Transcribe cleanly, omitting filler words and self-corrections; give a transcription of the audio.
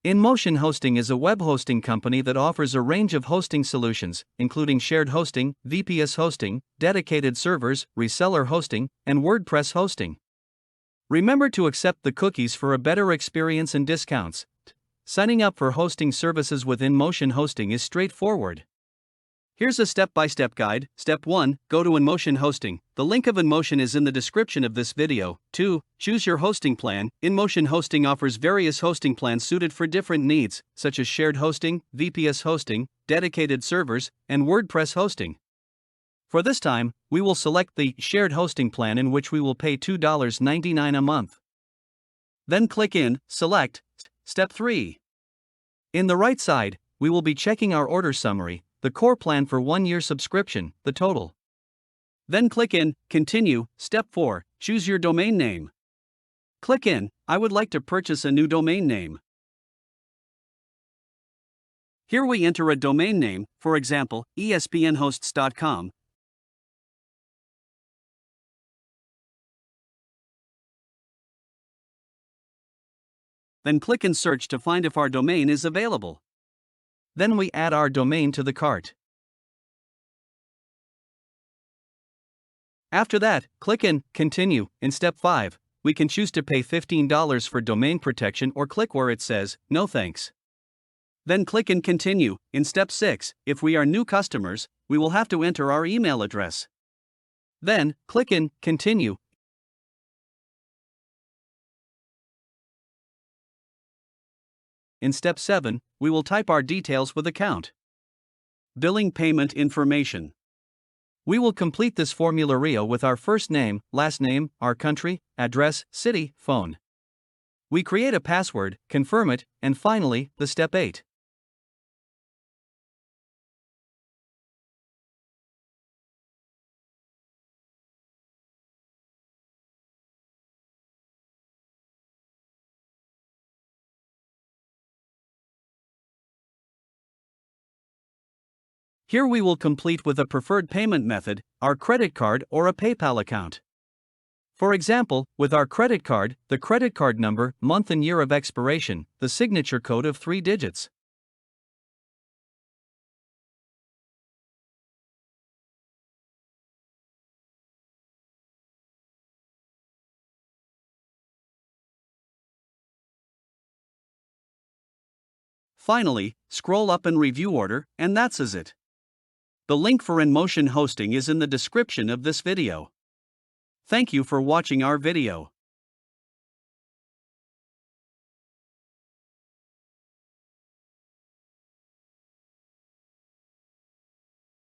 Inmotion Hosting is a web hosting company that offers a range of hosting solutions, including shared hosting, VPS hosting, dedicated servers, reseller hosting, and WordPress hosting. Remember to accept the cookies for a better experience and discounts. Signing up for hosting services with Inmotion Hosting is straightforward. Here's a step-by-step guide. Step 1. Go to Inmotion Hosting. The link of Inmotion is in the description of this video. 2. Choose your hosting plan. Inmotion Hosting offers various hosting plans suited for different needs, such as shared hosting, VPS hosting, dedicated servers, and WordPress hosting. For this time, we will select the shared hosting plan, in which we will pay $2.99 a month. Then click in, select. Step 3. In the right side, we will be checking our order summary, the core plan for 1-year subscription, the total. Then click in, continue. Step 4, choose your domain name. Click in, I would like to purchase a new domain name. Here we enter a domain name, for example, espnhosts.com. Then click in search to find if our domain is available. Then we add our domain to the cart. After that, click in, continue. In step 5, we can choose to pay $15 for domain protection or click where it says, no thanks. Then click in, continue. In step 6, if we are new customers, we will have to enter our email address. Then, click in, continue. In step 7, we will type our details with account. Billing payment information. We will complete this formulario with our first name, last name, our country, address, city, phone. We create a password, confirm it, and finally, the step 8. Here we will complete with a preferred payment method, our credit card or a PayPal account. For example, with our credit card, the credit card number, month and year of expiration, the signature code of 3 digits. Finally, scroll up and review order, and that's it. The link for Inmotion Hosting is in the description of this video. Thank you for watching our video.